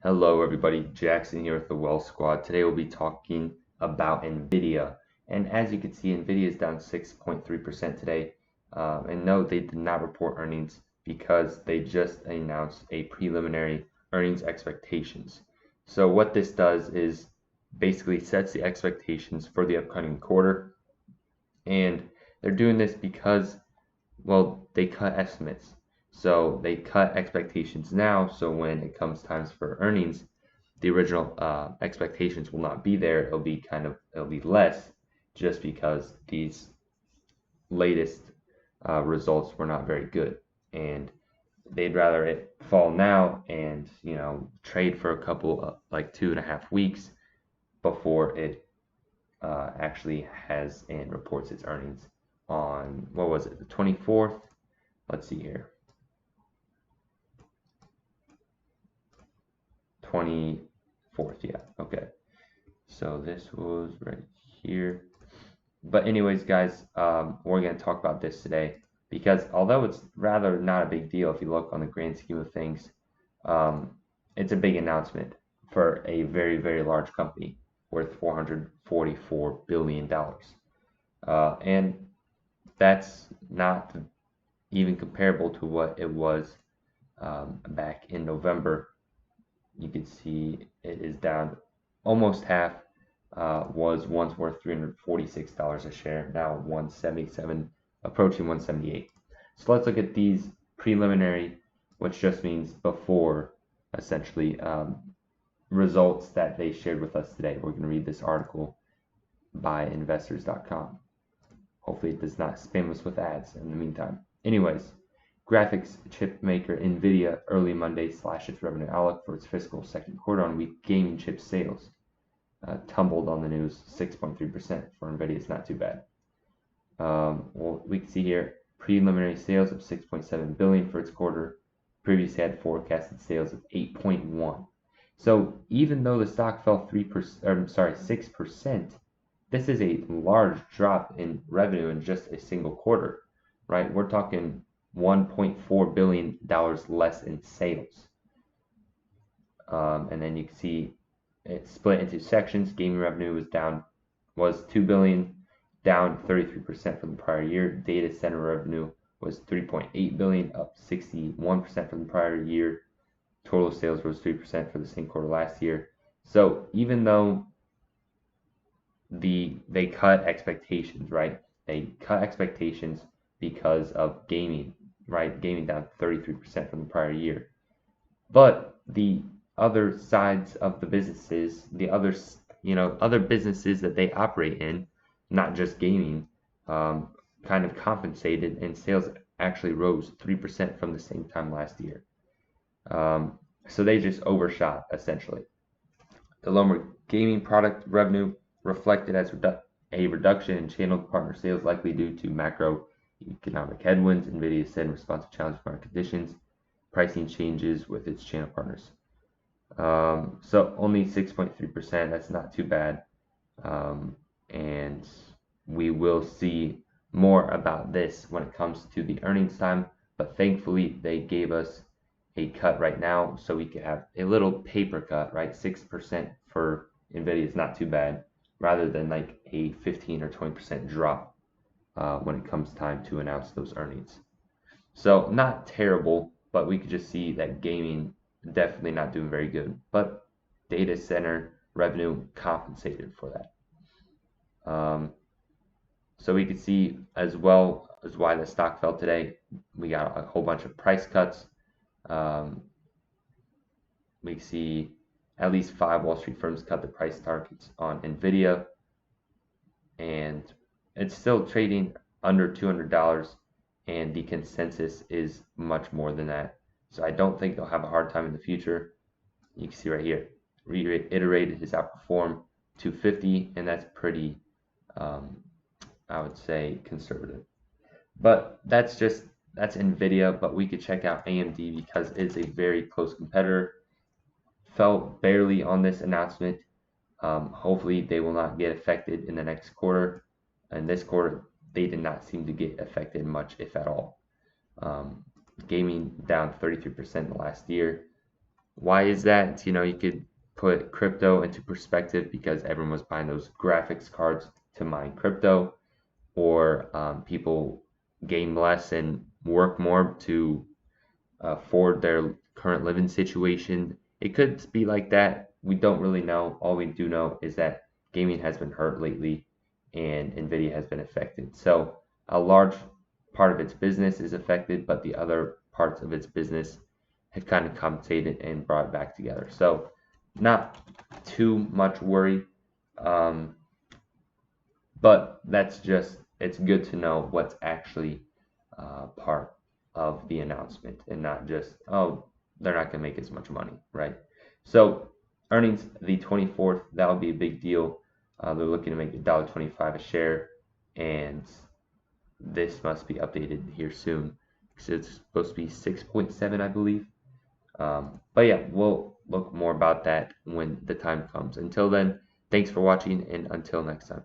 Hello everybody, Jackson here with the Well Squad. Today we'll be talking about Nvidia. And as you can see, Nvidia is down 6.3% today. And no, they did not report earnings because they just announced a preliminary earnings expectations. So what this does is basically sets the expectations for the upcoming quarter. And they're doing this because, well, they cut estimates. So they cut expectations now. So when it comes times for earnings, the original expectations will not be there. It'll be less just because these latest results were not very good. And they'd rather it fall now and, trade for a couple like 2.5 weeks before it actually has and reports its earnings on, what was it, the 24th? Let's see here. 24th, yeah, okay. So this was right here. But anyways, guys, we're going to talk about this today because although it's rather not a big deal if you look on the grand scheme of things, it's a big announcement for a very, very large company worth $444 billion. And that's not even comparable to what it was back in November. You can see it is down almost half. Was once worth $346 a share, now 177, approaching 178. So let's look at these preliminary, which just means before, essentially, results that they shared with us today. We're going to read this article by investors.com. Hopefully it does not spam us with ads in the meantime. Anyways, graphics chip maker Nvidia early Monday slashed its revenue outlook for its fiscal second quarter on weak gaming chip sales. Tumbled on the news 6.3% for Nvidia. It's not too bad. Well, we can see here preliminary sales of 6.7 billion for its quarter. Previously had forecasted sales of 8.1. So even though the stock fell 6%, this is a large drop in revenue in just a single quarter, right? We're talking $1.4 billion less in sales. And then you can see it's split into sections. Gaming revenue was $2 billion, down 33% from the prior year. Data center revenue was $3.8 billion, up 61% from the prior year. Total sales rose 3% for the same quarter last year. So even though they cut expectations, right? They cut expectations because of gaming, right? Gaming down 33% from the prior year. But the other sides of the businesses, the other businesses that they operate in, not just gaming, kind of compensated, and sales actually rose 3% from the same time last year. So they just overshot essentially. The lower gaming product revenue reflected as a reduction in channel partner sales, likely due to macroeconomic headwinds. Nvidia said in response to challenging market conditions, pricing changes with its channel partners. So only 6.3%. That's not too bad. And we will see more about this when it comes to the earnings time. But thankfully, they gave us a cut right now, so we could have a little paper cut, right? 6% for Nvidia is not too bad, rather than like a 15 or 20% drop when it comes time to announce those earnings. So not terrible, but we could just see that gaming definitely not doing very good. But data center revenue compensated for that. So we could see as well as why the stock fell today. We got a whole bunch of price cuts. We see at least 5 Wall Street firms cut the price targets on Nvidia, and it's still trading under $200, and the consensus is much more than that. So I don't think they'll have a hard time in the future. You can see right here, reiterated his outperform 250, and that's pretty, I would say, conservative. But that's Nvidia, but we could check out AMD because it's a very close competitor. Fell barely on this announcement. Hopefully they will not get affected in the next quarter. And this quarter, they did not seem to get affected much, if at all. Gaming down 33% in the last year. Why is that? You know, you could put crypto into perspective because everyone was buying those graphics cards to mine crypto, or people game less and work more to for their current living situation. It could be like that. We don't really know. All we do know is that gaming has been hurt lately and Nvidia has been affected. So a large part of its business is affected, but the other parts of its business have kind of compensated and brought it back together. So not too much worry. Um, but that's just, it's good to know what's actually part of the announcement and not just, oh, they're not going to make as much money, right? So earnings the 24th, that would be a big deal. They're looking to make $1.25 a share, and this must be updated here soon because it's supposed to be 6.7, I believe. But yeah, we'll look more about that when the time comes. Until then, thanks for watching, and until next time.